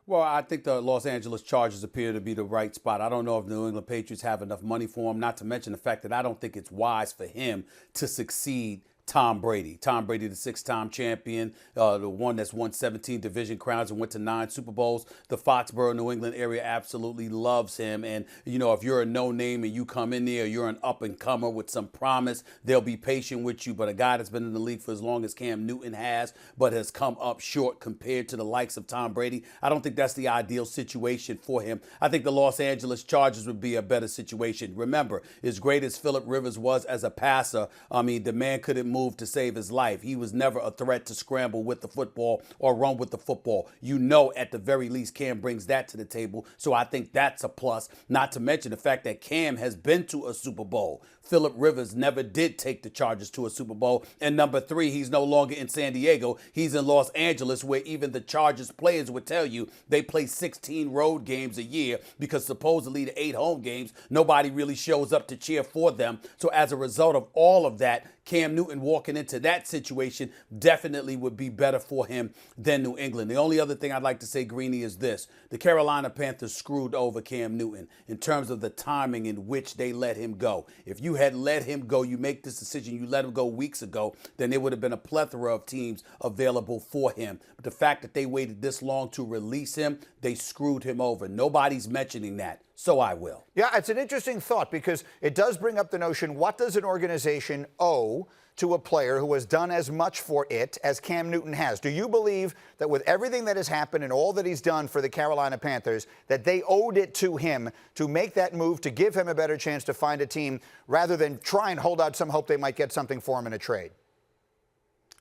Well, I think the Los Angeles Chargers appear to be the right spot. I don't know if New England Patriots have enough money for him, not to mention the fact that I don't think it's wise for him to succeed Tom Brady. Tom Brady, the six-time champion, the one that's won 17 division crowns and went to 9 Super Bowls. The Foxborough, New England area absolutely loves him. And, you know, if you're a no-name and you come in there, you're an up-and-comer with some promise, they'll be patient with you. But a guy that's been in the league for as long as Cam Newton has, but has come up short compared to the likes of Tom Brady, I don't think that's the ideal situation for him. I think the Los Angeles Chargers would be a better situation. Remember, as great as Phillip Rivers was as a passer, I mean, the man couldn't move to save his life. He was never a threat to scramble with the football or run with the football. You know, at the very least, Cam brings that to the table. So I think that's a plus, not to mention the fact that Cam has been to a Super Bowl. Phillip Rivers never did take the Chargers to a Super Bowl. And number 3, he's no longer in San Diego. He's in Los Angeles, where even the Chargers players would tell you they play 16 road games a year because supposedly the 8 home games, nobody really shows up to cheer for them. So as a result of all of that, Cam Newton walking into that situation definitely would be better for him than New England. The only other thing I'd like to say, Greeny, is this. The Carolina Panthers screwed over Cam Newton in terms of the timing in which they let him go. If you had let him go, you make this decision, you let him go weeks ago, then there would have been a plethora of teams available for him. But the fact that they waited this long to release him, they screwed him over. Nobody's mentioning that. So I will. Yeah, it's an interesting thought because it does bring up the notion, what does an organization owe to a player who has done as much for it as Cam Newton has? Do you believe that with everything that has happened and all that he's done for the Carolina Panthers, that they owed it to him to make that move, to give him a better chance to find a team rather than try and hold out some hope they might get something for him in a trade?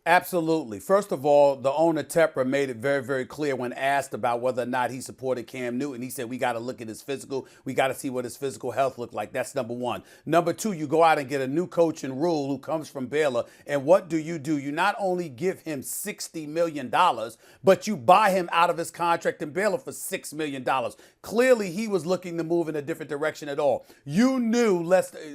Absolutely. First of all, the owner, Tepper, made it very, very clear when asked about whether or not he supported Cam Newton. He said, we got to look at his physical. We got to see what his physical health looked like. That's number one. Number 2, you go out and get a new coach and Rule who comes from Baylor. And what do? You not only give him $60 million, but you buy him out of his contract in Baylor for $6 million. Clearly, he was looking to move in a different direction at all. You knew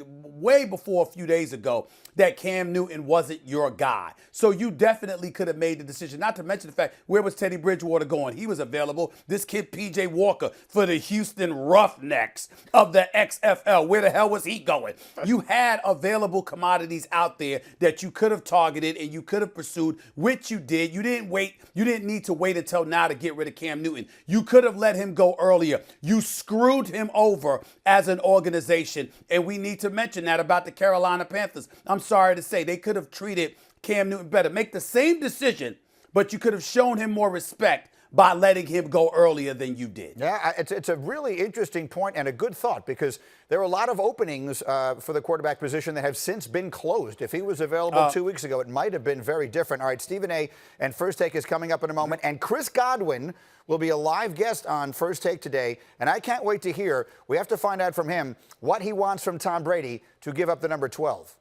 way before a few days ago that Cam Newton wasn't your guy. So you definitely could have made the decision, not to mention the fact, where was Teddy Bridgewater going? He was available. This kid, P.J. Walker, for the Houston Roughnecks of the XFL. Where the hell was he going? You had available commodities out there that you could have targeted and you could have pursued, which you did. You didn't wait. You didn't need to wait until now to get rid of Cam Newton. You could have let him go earlier. You screwed him over as an organization, and we need to mention that about the Carolina Panthers. I'm sorry to say, they could have treated Cam Newton better. Make the same decision, but you could have shown him more respect by letting him go earlier than you did. Yeah, it's a really interesting point and a good thought because there are a lot of openings for the quarterback position that have since been closed. If he was available 2 weeks ago, it might have been very different. All right, Stephen A. and First Take is coming up in a moment, and Chris Godwin will be a live guest on First Take today, and I can't wait to hear. We have to find out from him what he wants from Tom Brady to give up the number 12.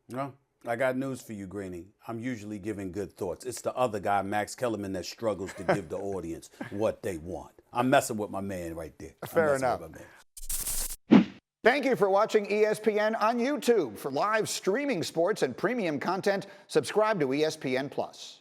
No, I got news for you, Greeny. I'm usually giving good thoughts. It's the other guy, Max Kellerman, that struggles to give the audience what they want. I'm messing with my man right there. Fair enough. Thank you for watching ESPN on YouTube. For live streaming sports and premium content, subscribe to ESPN+.